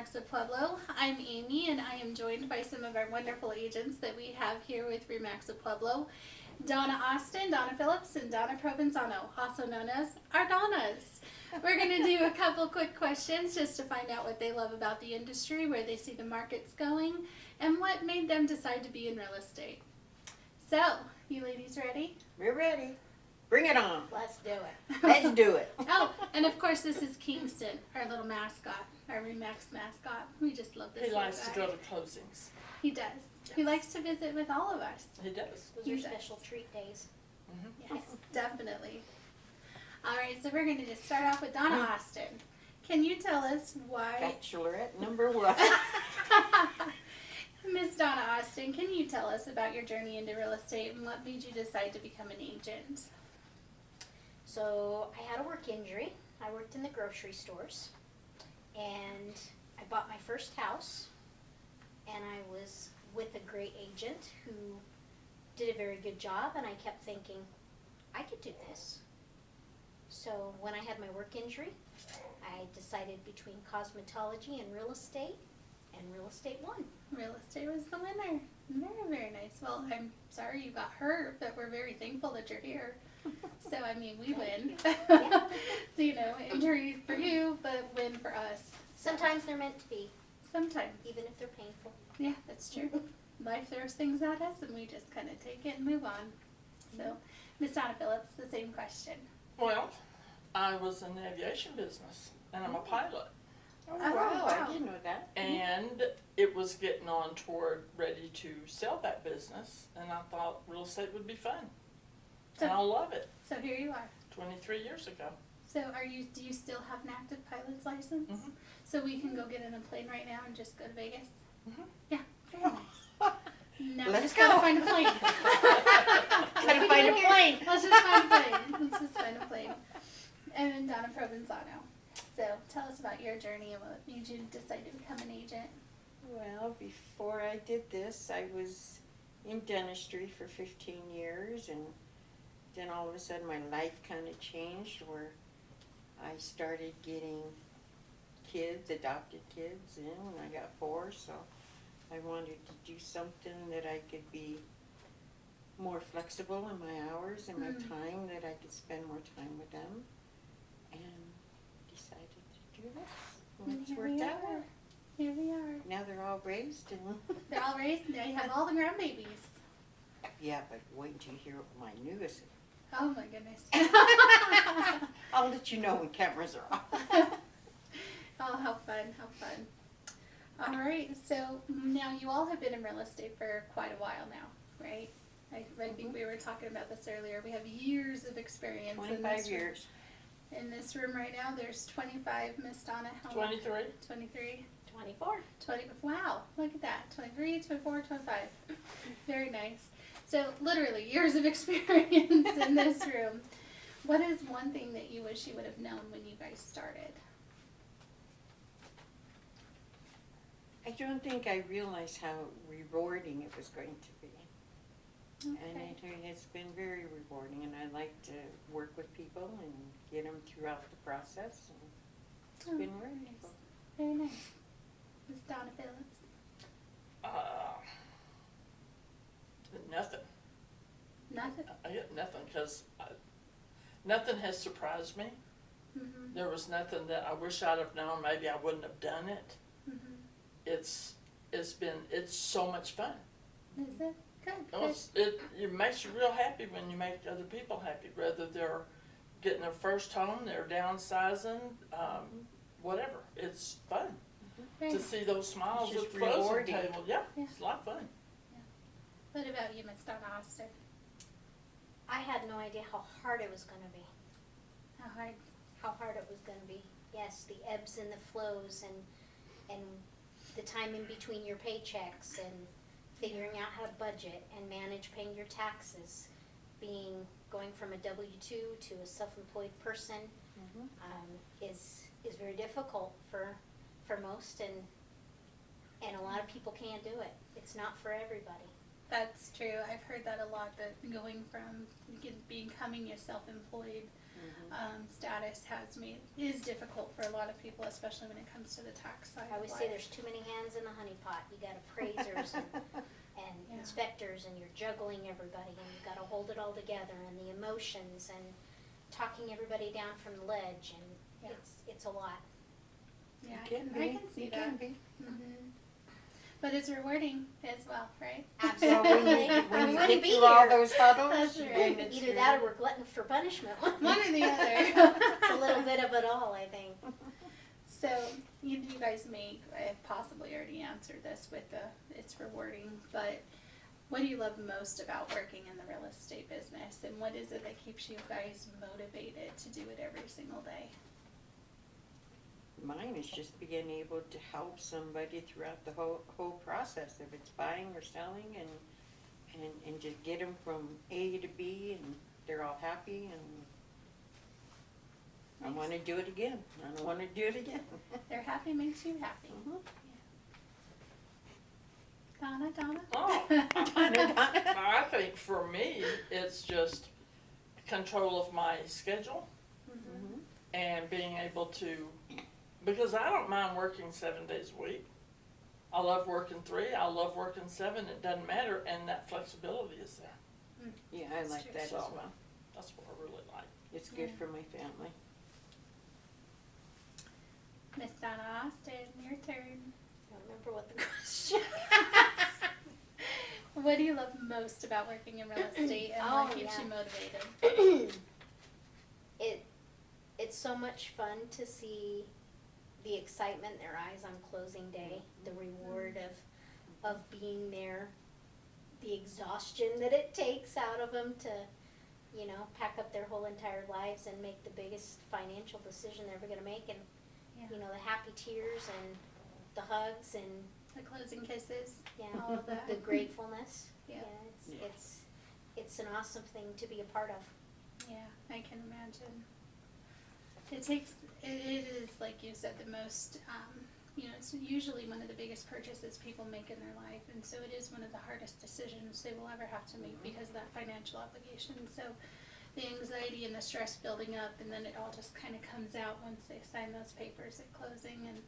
RE/MAX of Pueblo. I'm Amy, and I am joined by some of our wonderful agents that we have here with RE/MAX of Pueblo. Donna Austin, Donna Phillips, and Donna Provenzano, also known as our Donnas. We're going to do a couple quick questions just to find out what they love about the industry, where they see the markets going, and what made them decide to be in real estate. So, you ladies ready? We're ready. Bring it on. Let's do it. Let's do it. Oh, and of course this is Kingston, our little mascot, our RE/MAX mascot. We just love this He little likes to guy. go to closings. He does. He likes to visit with all of us. He does. Those He are does. special treat days. Yes, definitely. All right, so we're going to just start off with Donna Austin. Can you tell us why, Bachelorette number one. Miss Donna Austin, can you tell us about your journey into real estate and what made you decide to become an agent? So I had a work injury. I worked in the grocery stores, and I bought my first house, and I was with a great agent who did a very good job, and I kept thinking, I could do this. So when I had my work injury, I decided between cosmetology and real estate won. Real estate was the winner. Very, very nice. Well, I'm sorry you got hurt, but we're very thankful that you're here. So, I mean, we win. Yeah. You know, injury for you, but win for us. Sometimes they're meant to be, Sometimes. even if they're painful. Yeah, that's true. Life throws things at us, and we just kind of take it and move on. So, Miss Donna Phillips, the same question. Well, I was in the aviation business, and I'm a pilot. Oh, Oh, wow, wow. I didn't know that. And it was getting on toward ready to sell that business, and I thought real estate would be fun. And I love it. So here you are. 23 years ago. So do you still have an active pilot's license? Mhm. So we can go get in a plane right now and just go to Vegas? Mhm. Yeah, very nice. Now we Let's just gotta go. find a plane. Gotta find a plane. Let's just find a plane. Let's just find a plane. And then Donna Provenzano. So tell us about your journey and what made you decide to become an agent. Well, before I did this, I was in dentistry for 15 years, and then all of a sudden my life kind of changed where I started getting kids, adopted kids in when I got 4, so I wanted to do something that I could be more flexible in my hours and my time, that I could spend more time with them, and decided to do this. And it's Here worked we out. are. Here we are. Now they're all raised, and They're all raised. Now you have all the grandbabies. yeah, but wait until you hear what my newest. Oh my goodness. I'll let you know when cameras are off. Oh, how fun, how fun. All right, so now you all have been in real estate for quite a while now, right? I think we were talking about this earlier. We have years of experience. 25 years. In this room right now, there's 25. Miss Donna, how 23. 23. 24. 20, wow, look at that. 23, 24, 25. Very nice. So literally years of experience in this room. What is one thing that you wish you would have known when you guys started? I don't think I realized how rewarding it was going to be. And it has been very rewarding, and I like to work with people and get them throughout the process. And it's been wonderful. Very nice. Miss Donna Phillips. Nothing. Nothing. I get nothing because nothing has surprised me. Mm-hmm. There was nothing that I wish I'd have known. Maybe I wouldn't have done it. Mm-hmm. It's so much fun. Is it? Good. Oh, Good. it makes you real happy when you make other people happy, whether they're getting their first home, they're downsizing, whatever. It's fun Very to nice. see those smiles It's at just the closing rewarding. table. Yeah, Yeah. it's a lot of fun. What about you, Miss Donna Austin? I had no idea how hard it was going to be. How hard? How hard it was going to be. Yes, the ebbs and the flows, and the time in between your paychecks, and figuring out how to budget and manage paying your taxes, going from a W-2 to a self-employed person is very difficult for most, and a lot of people can't do it. It's not for everybody. That's true. I've heard that a lot, that going from becoming a self-employed status is difficult for a lot of people, especially when it comes to the tax side I of always life. say there's too many hands in the honey pot. You got appraisers and Yeah. inspectors, and you're juggling everybody, and you got to hold it all together, and the emotions, and talking everybody down from the ledge, and Yeah. it's a lot. Yeah, I Can can, be. I can see It that. can be. hmm But it's rewarding as well, right? So when you wouldn't get be through all here. those huddles, That's then right. it's Either that or we're gluttons for punishment. One or the other. It's a little bit of it all, I think. So you guys may have possibly already answered this with it's rewarding, but what do you love most about working in the real estate business, and what is it that keeps you guys motivated to do it every single day? Mine is just being able to help somebody throughout the whole process, if it's buying or selling, and just get them from A to B, and they're all happy, and I want to do it again. I don't want to do it again. They're happy makes you happy. Mhm. Donna? Oh, Donna. I think for me, it's just control of my schedule Mhm. and being able to, because I don't mind working 7 days a week. I love working 3, I love working 7, it doesn't matter, and that flexibility is there. Yeah, I That's like true. that as So- well. That's what I really like. It's good Yeah. for my family. Miss Donna Austin, your turn. I don't remember what the question. What do you love most about working in real estate, and Oh, what keeps yeah. you motivated? It's so much fun to see the excitement in their eyes on closing day, the reward of being there, the exhaustion that it takes out of them to, pack up their whole entire lives and make the biggest financial decision they're ever going to make, and Yeah. the happy tears and the hugs and The closing kisses, yeah, all of that. the gratefulness. Yeah. Yeah. It's an awesome thing to be a part of. Yeah, I can imagine. It is, like you said, the most, it's usually one of the biggest purchases people make in their life, and so it is one of the hardest decisions they will ever have to make because of that financial obligation. So the anxiety and the stress building up, and then it all just kind of comes out once they sign those papers at closing, and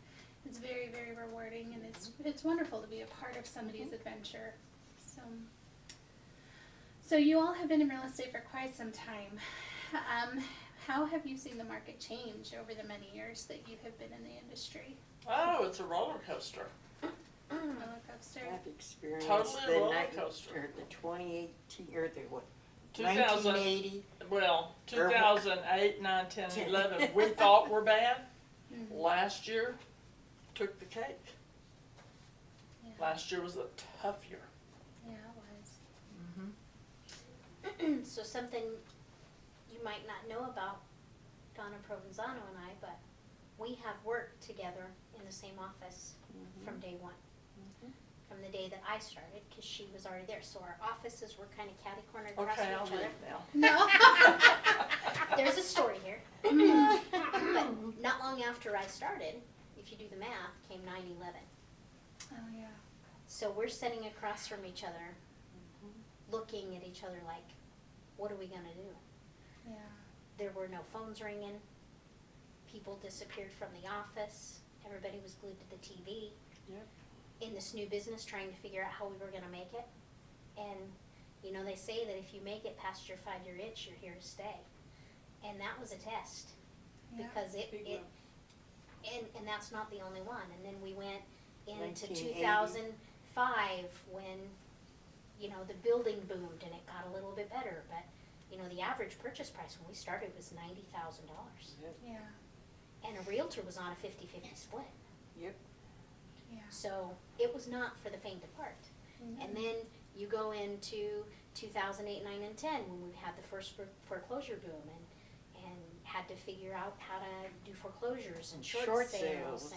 it's very, very rewarding, and it's wonderful to be a part of somebody's adventure. So you all have been in real estate for quite some time. How have you seen the market change over the many years that you have been in the industry? Oh, it's a roller coaster. Roller coaster. I've experienced Totally a the roller night, coaster. or the 2018, or the what, 2000 1980. Well, 2008, 9, 10, 11, we thought were bad. Mhm. Last year took the cake. Yeah. Last year was a tough year. Yeah, it was. So something you might not know about Donna Provenzano and I, but we have worked together in the same office from day one. From the day that I started, because she was already there. So our offices were kind of catty-cornered across Okay, I'll from each leave other. now. No. There's a story here. But not long after I started, if you do the math, came 9/11. Oh, yeah. So we're sitting across from each other, looking at each other like, what are we going to do? Yeah. There were no phones ringing. People disappeared from the office. Everybody was glued to the TV. Yep. In this new business, trying to figure out how we were going to make it. And, they say that if you make it past your 5-year itch, you're here to stay. And that was a test. Yeah. Because Big and that's not the only one. And then we went into 1980. 2005 when, the building boomed and it got a little bit better. But, the average purchase price when we started was $90,000. Yeah. And a realtor was on a 50-50 split. Yep. Yeah. So it was not for the faint of heart. And then you go into 2008, 9, and 10 when we had the first foreclosure boom and had to figure out how to do foreclosures and short sales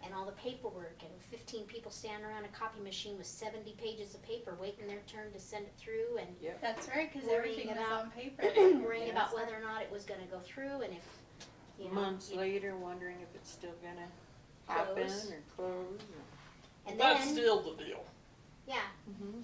and all the paperwork and 15 people standing around a copy machine with 70 pages of paper waiting their turn to send it through and Yep. That's right, because Worrying everything was about- on paper. worrying Yes. about whether or not it was going to go through and if, Months later, wondering if it's still gonna happen Close. or close. And That's then, still the deal. yeah, Mm-hmm.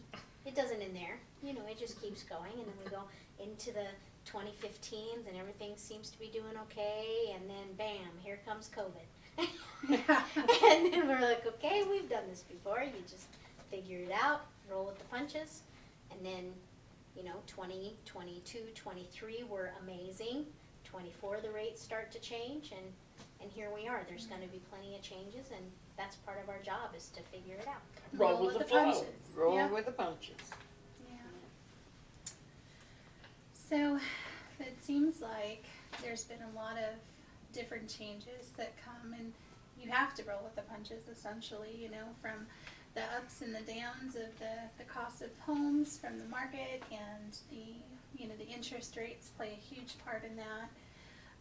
it doesn't in there. You know, it just keeps going, and then we go into the 2015s, and everything seems to be doing okay, and then bam, here comes COVID. And then we're like, okay, we've done this before. You just figure it out, roll with the punches, and then, you know, 20, 22, 23 were amazing. 24, the rates start to change, and here we are. There's going to be plenty of changes, and that's part of our job, is to figure it out. Roll with the flow. punches. Roll Yeah. with the punches. Yeah. So it seems like there's been a lot of different changes that come, and you have to roll with the punches, essentially, you know, from the ups and the downs of the cost of homes, from the market, and the interest rates play a huge part in that.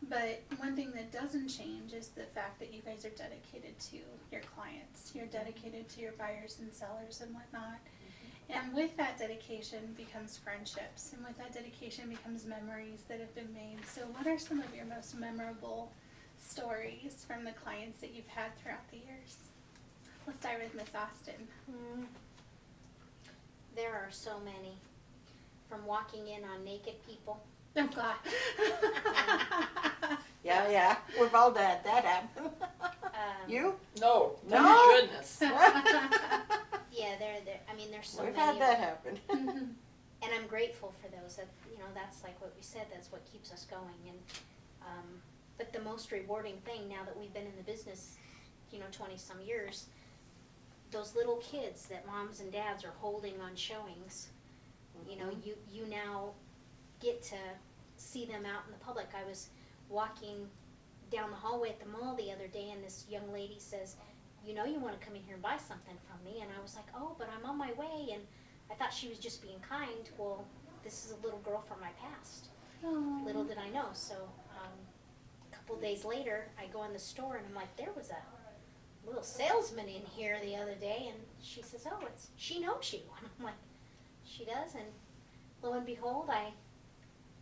But one thing that doesn't change is the fact that you guys are dedicated to your clients. You're dedicated to your buyers and sellers and whatnot. And with that dedication becomes friendships, and with that dedication becomes memories that have been made. So what are some of your most memorable stories from the clients that you've had throughout the years? Let's start with Miss Austin. There are so many. From walking in on naked people. Oh, God. Yeah, we've all done that happen. You? No, No? thank goodness. Yeah, I mean, there's so We've many. had that happen. And I'm grateful for those. That, you know, that's like what we said. That's what keeps us going. And but the most rewarding thing, now that we've been in the business, 20 some years, those little kids that moms and dads are holding on showings. You now get to see them out in the public. I was walking down the hallway at the mall the other day, and this young lady says, you want to come in here and buy something from me. And I was like, oh, but I'm on my way. And I thought she was just being kind. Well, this is a little girl from my past. Oh. Little did I know. So a couple days later, I go in the store, and I'm like, there was a little salesman in here the other day. And she says, oh, she knows you. And I'm like, she does. And lo and behold, I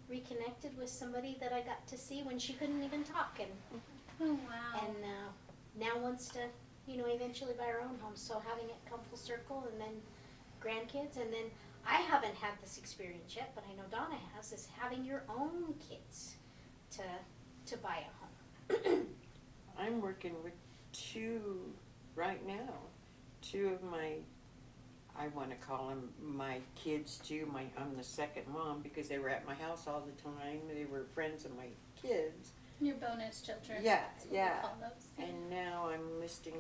reconnected with somebody that I got to see when she couldn't even talk. And Oh, wow. and now wants to, eventually buy her own home. So having it come full circle, and then grandkids, and then I haven't had this experience yet, but I know Donna has, is having your own kids to buy a home. I'm working with two right now. Two of my, I want to call them my kids too. I'm the second mom because they were at my house all the time. They were friends of my kids. Your bonus children. Yeah, That's what yeah. we call those. And now I'm listing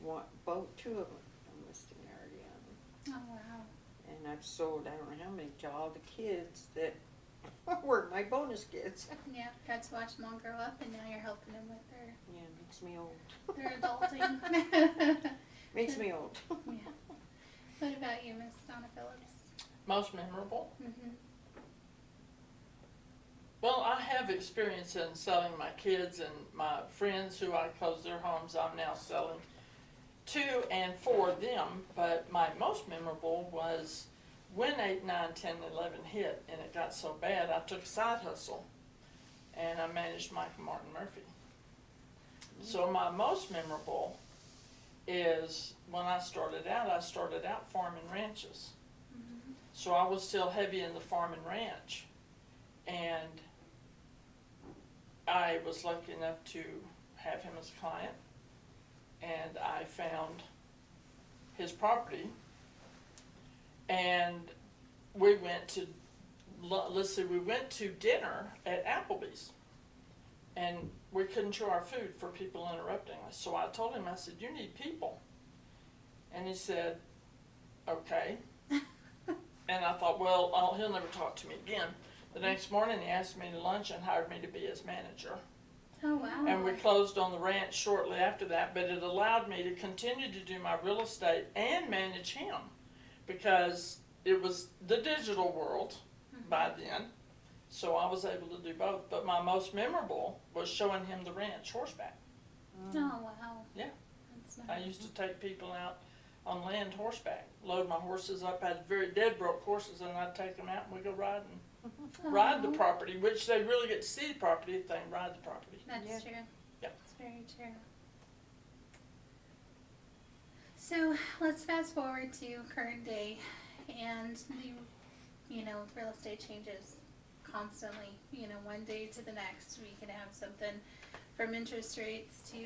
two of them. I'm listing already on. Oh, wow. And I've sold, I don't know how many, to all the kids that were my bonus kids. Yeah, got to watch them all grow up, and now you're helping them with Yeah, it makes me old. their adulting. Makes me old. Yeah. What about you, Miss Donna Phillips? Most memorable? Mm-hmm. Well, I have experience in selling my kids and my friends who I closed their homes. I'm now selling to and for them, but my most memorable was when 8, 9, 10, 11 hit, and it got so bad, I took a side hustle, and I managed Michael Martin Murphy. So my most memorable is when I started out farming ranches. Mm-hmm. So I was still heavy in the farm and ranch, and I was lucky enough to have him as a client, and I found his property, and we went to dinner at Applebee's, and we couldn't show our food for people interrupting us. So I told him, I said, you need people. And he said, okay. And I thought, well, he'll never talk to me again. The next morning, he asked me to lunch and hired me to be his manager. Oh, wow. And we closed on the ranch shortly after that, but it allowed me to continue to do my real estate and manage him, because it was the digital world by then, so I was able to do both. But my most memorable was showing him the ranch horseback. Oh, wow. Yeah. That's I nice. used to take people out on land horseback, load my horses up, had very dead broke horses, and I'd take them out and we'd go riding. Ride the Aw. property, which they really get to see the property if they ride the property. That's Yeah. true. Yeah. That's very true. So let's fast forward to current day, and real estate changes constantly. One day to the next, we could have something from interest rates to,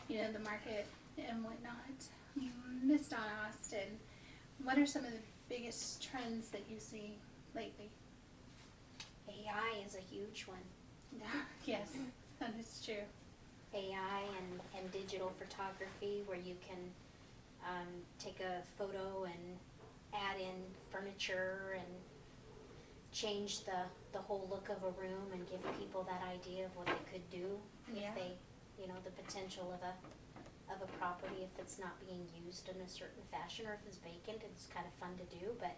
the market and whatnot. Miss Donna Austin, what are some of the biggest trends that you see lately? AI is a huge one. Yes, that is true. AI and digital photography, where you can take a photo and add in furniture and change the whole look of a room and give people that idea of what they could do Yeah. if they, the potential of a property if it's not being used in a certain fashion, or if it's vacant. It's kind of fun to do, but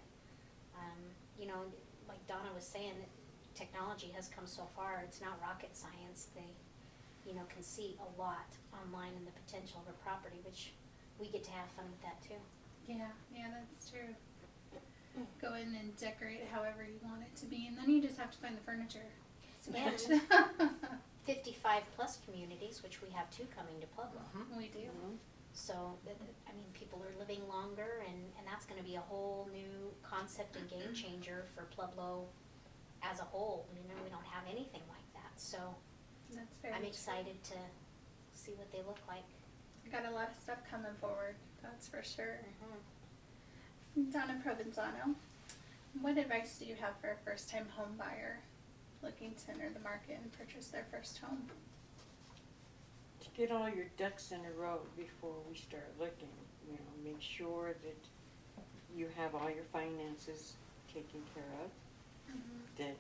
like Donna was saying, technology has come so far. It's not rocket science. They can see a lot online in the potential of a property, which we get to have fun with that too. Yeah, that's true. Go in and decorate however you want it to be, and then you just have to find the furniture. And 55 plus communities, which we have two coming to Pueblo. We do. So, people are living longer, and that's going to be a whole new concept and game changer for Pueblo as a whole. We don't have anything like that. So, That's very I'm true. excited to see what they look like. Got a lot of stuff coming forward, that's for sure. Mm-hmm. Donna Provenzano, what advice do you have for a first-time home buyer looking to enter the market and purchase their first home? To get all your ducks in a row before we start looking, make sure that you have all your finances taken care of, that,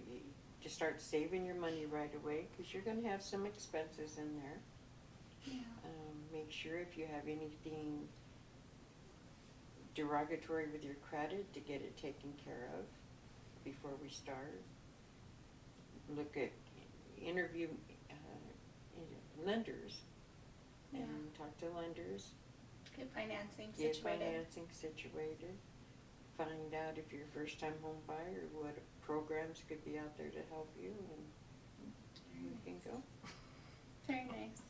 you just start saving your money right away, because you're gonna have some expenses in there. Yeah. Make sure if you have anything derogatory with your credit, to get it taken care of before we start. Look at, interview lenders, and talk to lenders. Get financing Get situated. financing situated. Find out if you're a first-time home buyer, what programs could be out there to help you, and you can go. Very nice.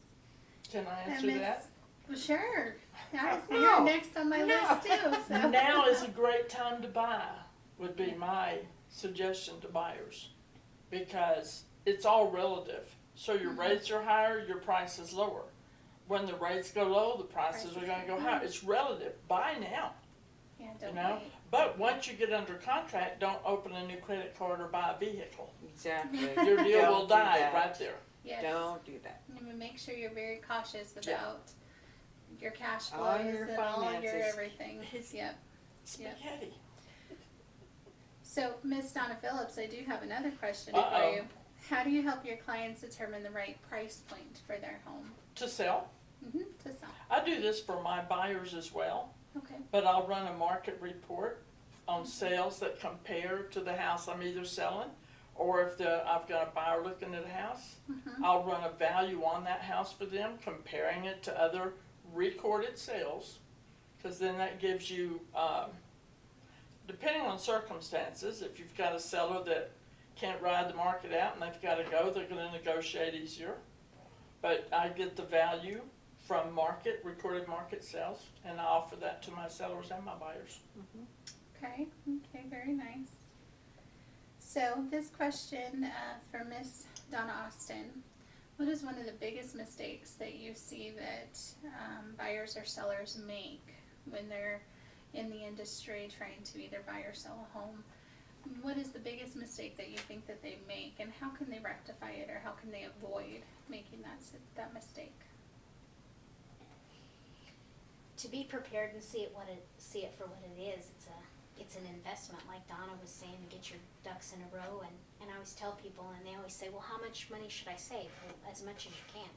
Can I And answer Miss- that? Well, sure. Yeah, so No. you're next on my No. list too. So. Now is a great time to buy, would be my suggestion to buyers, because it's all relative. So your rates are higher, your price is lower. When the rates go low, the prices are gonna go higher. It's relative. Buy now, Yeah, you don't know? wait. But once you get under contract, don't open a new credit card or buy a vehicle. Exactly. Your deal Don't will do die that. right there. Yes. Don't do that. And make sure you're very cautious Yeah. about your cash flows All your and all your finances. everything. Yep. Spaghetti. So, Miss Donna Phillips, I do have another question Uh-oh. for you. How do you help your clients determine the right price point for their home? To sell. To sell. I do this for my buyers as well, Okay. but I'll run a market report on sales that compare to the house I'm either selling, or if I've got a buyer looking at a house, I'll run a value on that house for them, comparing it to other recorded sales, because then that gives you, depending on circumstances, if you've got a seller that can't ride the market out and they've got to go, they're going to negotiate easier. But I get the value from recorded market sales, and I offer that to my sellers and my buyers. Okay, very nice. So this question for Miss Donna Austin, what is one of the biggest mistakes that you see that buyers or sellers make when they're in the industry trying to either buy or sell a home? What is the biggest mistake that you think that they make, and how can they rectify it, or how can they avoid making that mistake? To be prepared and see it for what it is. It's an investment, like Donna was saying, to get your ducks in a row. And I always tell people, and they always say, well, how much money should I save? Well, as much as you can.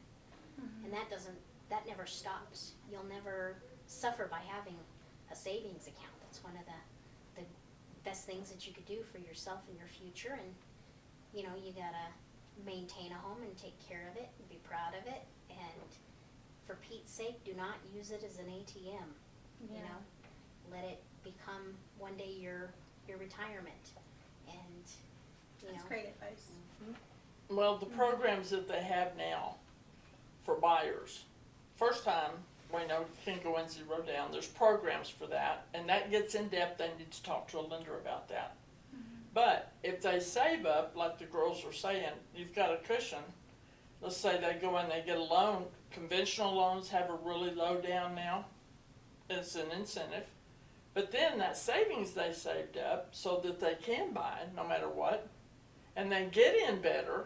And that never stops. You'll never suffer by having a savings account. That's one of the best things that you could do for yourself and your future. And you gotta maintain a home and take care of it and be proud of it. And for Pete's sake, do not use it as an ATM. You know, let it become one day your retirement. And That's great advice. Well, the programs that they have now for buyers, first time we know you can't go in zero down. There's programs for that, and that gets in depth. They need to talk to a lender about that. But if they save up, like the girls are saying, you've got a cushion. Let's say they go in, they get a loan. Conventional loans have a really low down now. It's an incentive. But then that savings they saved up so that they can buy no matter what, and they get in better,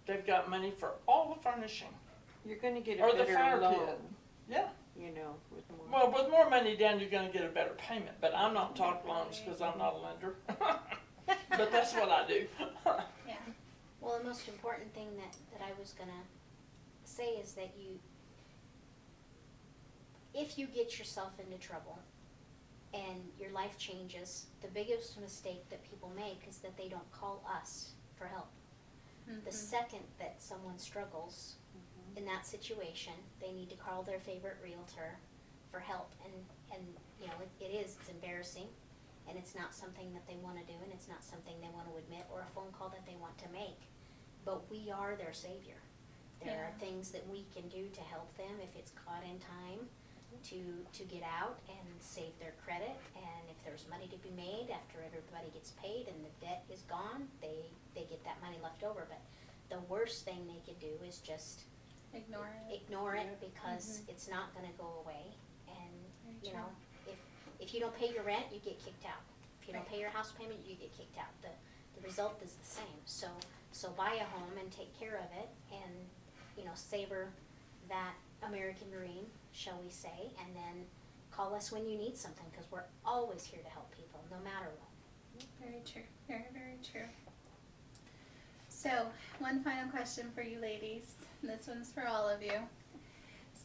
they've got money for all the furnishing. You're gonna get a Or the better fire loan. pit. Yeah. You know, with more. Well, with more money down, you're gonna get a better payment, but I'm not talking loans because I'm not a lender. But that's what I do. Yeah. Well, the most important thing that I was gonna say is that if you get yourself into trouble and your life changes, the biggest mistake that people make is that they don't call us for help. The second that someone struggles in that situation, they need to call their favorite realtor for help. And you know, it's embarrassing, and it's not something that they want to do, and it's not something they want to admit, or a phone call that they want to make. But we are their savior. There are things that we can do to help them if it's caught in time to get out and save their credit. And if there's money to be made after everybody gets paid and the debt is gone, they get that money left over. But the worst thing they could do is just Ignore it. because it's not going to go away. And Very you true. know, if you don't pay your rent, you get kicked out. If you don't pay your house payment, you get kicked out. The result is the same. So buy a home and take care of it, and you know, savor that American dream, shall we say, and then call us when you need something, because we're always here to help people, no matter what. Very true. Very, very true. So, one final question for you ladies. And this one's for all of you.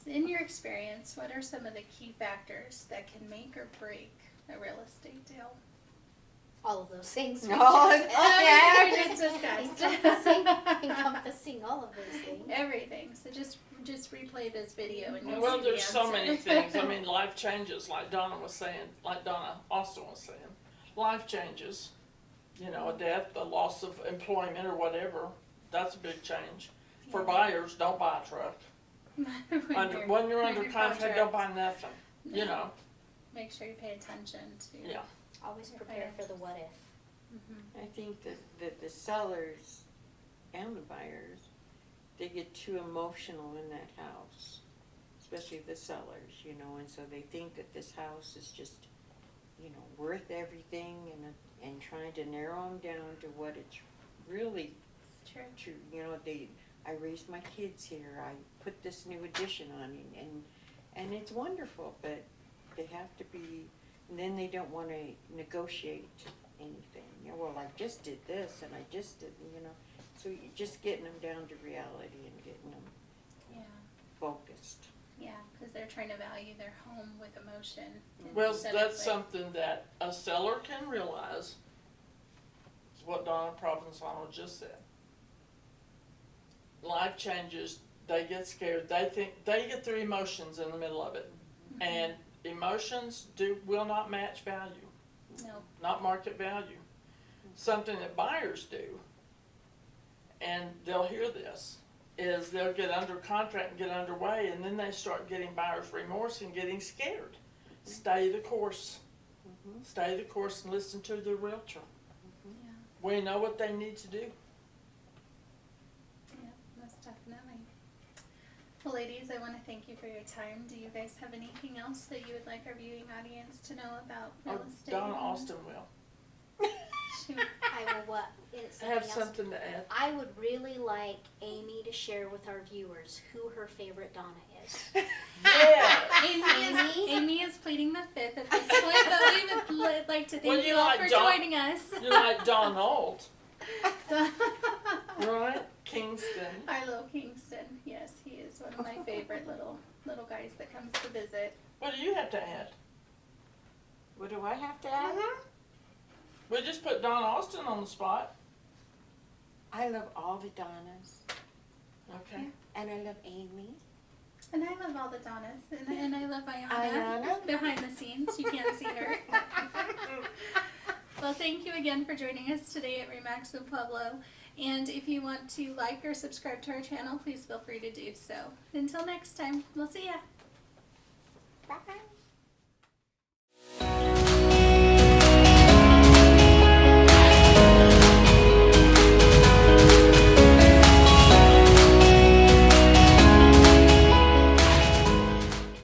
In your experience, what are some of the key factors that can make or break a real estate deal? All of those things. Everything we just discussed. encompassing all of those things. Everything. So just replay this video and you'll Well, see the there's so answer. many things. I mean, life changes, like Donna was saying, like Donna Austin was saying. Life changes. You know, a death, a loss of employment or whatever. That's a big change. For Yeah. buyers, don't buy a truck. When you're under contract, don't buy nothing. No. You know. Make sure you pay attention to. Yeah. Always prepare for the what if. I think that the sellers and the buyers, they get too emotional in that house, especially the sellers, you know, and so they think that this house is just, you know, worth everything, and trying to narrow them down to what it's really It's true. true. You know, I raised my kids here, I put this new addition on, and it's wonderful, but they have to be, and then they don't want to negotiate anything. You know, well, I just did this, and I just did, you know. So you're just getting them down to reality and getting them Yeah. focused. Yeah, because they're trying to value their home with emotion. Well, instead that's of something that a seller can realize, is what Donna Provenzano just said. Life changes, they get scared, they think, they get their emotions in the middle of it. And emotions will not match value, No. not market value. Something that buyers do, and they'll hear this, is they'll get under contract and get underway, and then they start getting buyer's remorse and getting scared. Stay the course. Stay the course and listen to the realtor. Yeah. We know what they need to do. Yeah, most definitely. Well, ladies, I want to thank you for your time. Do you guys have anything else that you would like our viewing audience to know about real estate? Donna Austin will. Shoot. I will what? Have something to add. I would really like Amy to share with our viewers who her favorite Donna is. Yeah. Amy is pleading the fifth of the split, but we would like to Well, thank you you all like for Don- joining us. You're like Donald, right? Kingston. Arlo Kingston. Yes, he is one of my favorite little guys that comes to visit. What do you have to add? What do I have to add? We just put Donna Austin on the spot. I love all the Donnas, Okay. and I love Amy. And I love all the Donnas, and I love Ayana Ayana. behind the scenes. You can't see her. Well, thank you again for joining us today at Remax in Pueblo. And if you want to like or subscribe to our channel, please feel free to do so. Until next time, we'll see ya. Bye.